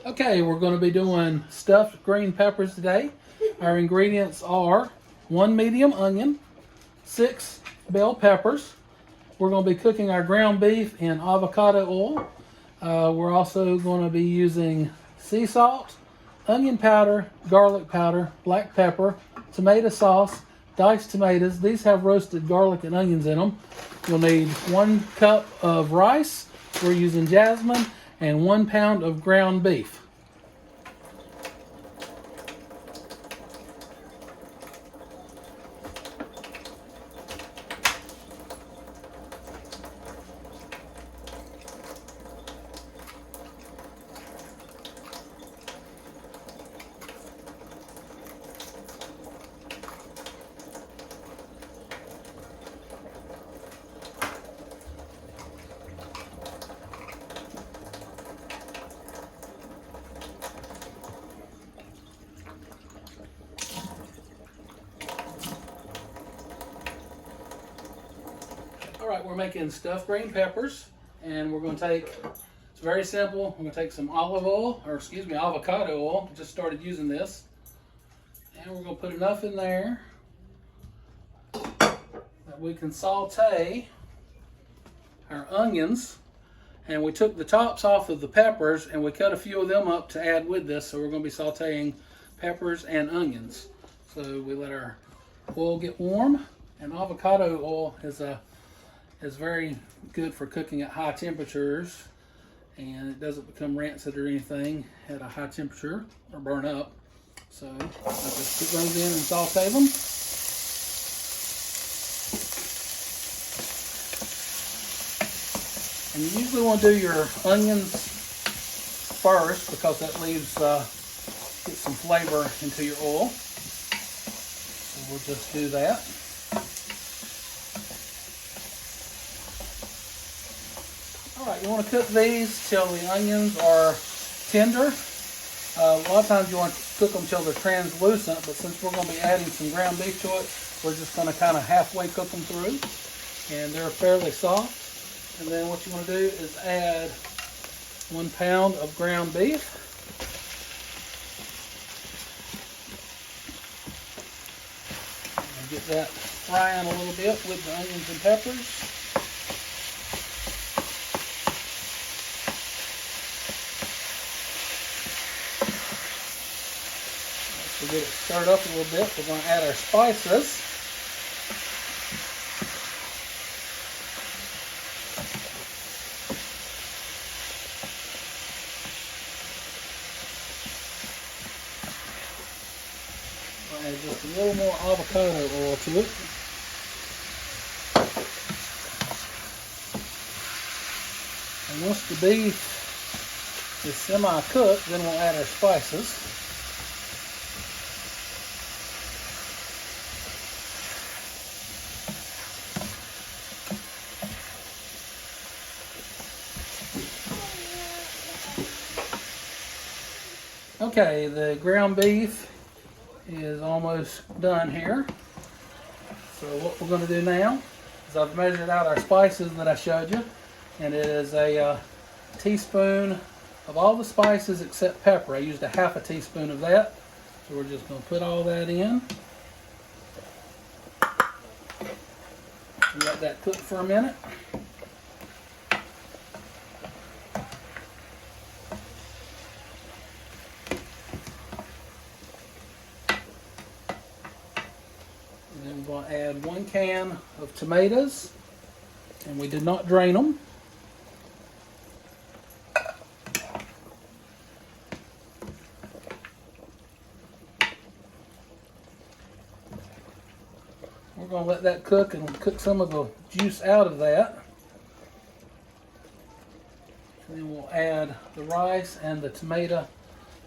Okay, we're going to be doing stuffed green peppers today. Our ingredients are 1 medium onion, 6 bell peppers. We're going to be cooking our ground beef in avocado oil. We're also going to be using sea salt, onion powder, garlic powder, black pepper, tomato sauce, diced tomatoes. These have roasted garlic and onions in them. You'll need 1 cup of rice. We're using jasmine, and 1 pound of ground beef. All right, we're making stuffed green peppers, and we're going to take, it's very simple, we're going to take some avocado oil. Just started using this, and we're going to put enough in there that we can saute our onions. And we took the tops off of the peppers and we cut a few of them up to add with this, so we're going to be sauteing peppers and onions. So we let our oil get warm, and avocado oil is very good for cooking at high temperatures, and it doesn't become rancid or anything at a high temperature or burn up. So I'll just put those in and saute them. And you usually want to do your onions first because that gets some flavor into your oil. So we'll just do that. Alright, you want to cook these till the onions are tender. A lot of times you want to cook them till they're translucent, but since we're going to be adding some ground beef to it, we're just going to kind of halfway cook them through. And they're fairly soft. And then what you want to do is add 1 pound of ground beef. And get that frying a little bit with the onions and peppers. Once we get it stirred up a little bit, we're going to add our spices. Add just a little more avocado oil to it. And once the beef is semi-cooked, then we'll add our spices. Okay, the ground beef is almost done here. So what we're going to do now is I've measured out our spices that I showed you, and it is a teaspoon of all the spices except pepper. I used a ½ teaspoon of that. So we're just going to put all that in and let that cook for a minute. Then we're going to add 1 can of tomatoes, and we did not drain them. We're going to let that cook and cook some of the juice out of that. And then we'll add the rice and the tomato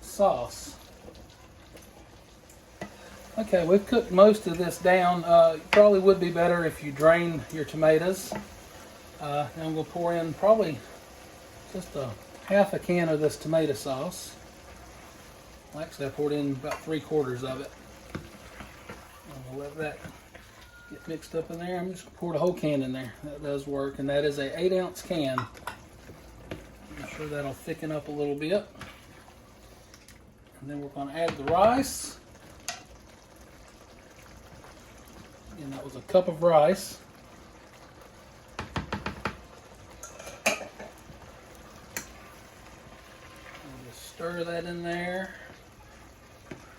sauce. Okay, we've cooked most of this down. It probably would be better if you drain your tomatoes. And we'll pour in probably just ½ a can of this tomato sauce. Actually, I poured in about 3/4 of it. And we'll let that get mixed up in there. I'm just going to pour the whole can in there. That does work, and that is a 8-ounce can. I'm sure that'll thicken up a little bit. And then we're going to add the rice. And that was a cup of rice. And just stir that in there.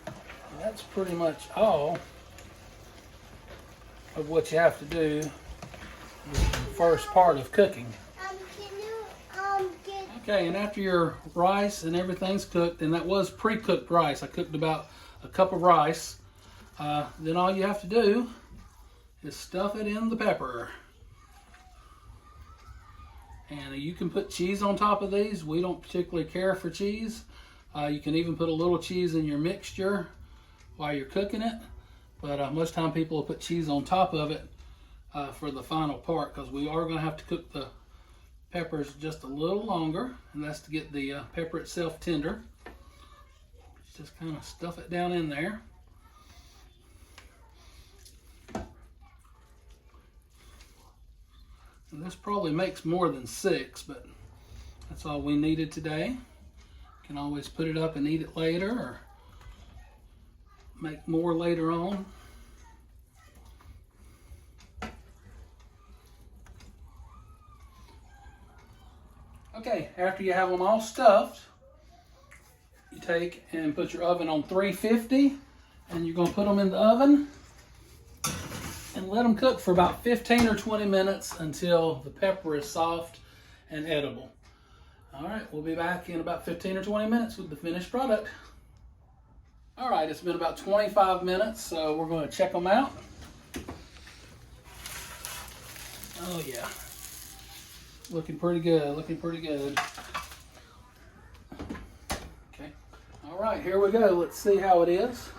And that's pretty much all of what you have to do with the first part of cooking. Okay, and after your rice and everything's cooked, and that was pre-cooked rice, I cooked about a cup of rice, then all you have to do is stuff it in the pepper. And you can put cheese on top of these. We don't particularly care for cheese. You can even put a little cheese in your mixture while you're cooking it. But most time people will put cheese on top of it for the final part, because we are going to have to cook the peppers just a little longer, and that's to get the pepper itself tender. Just kind of stuff it down in there. And this probably makes more than 6, but that's all we needed today. You can always put it up and eat it later, or make more later on. Okay, after you have them all stuffed, you take and put your oven on 350, and you're going to put them in the oven and let them cook for about 15 or 20 minutes until the pepper is soft and edible. All right, we'll be back in about 15 or 20 minutes with the finished product. All right, it's been about 25 minutes, so we're going to check them out. Oh yeah, looking pretty good, looking pretty good. Okay, all right, here we go. Let's see how it is.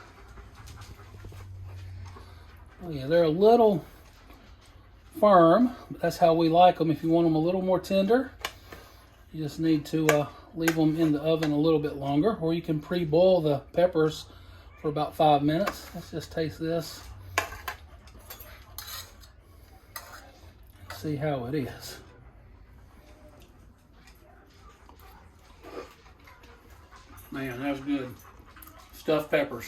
Oh yeah, they're a little firm, but that's how we like them. If you want them a little more tender, you just need to leave them in the oven a little bit longer, or you can pre-boil the peppers for about 5 minutes. Let's just taste this. See how it is. Man, that was good. Stuffed peppers.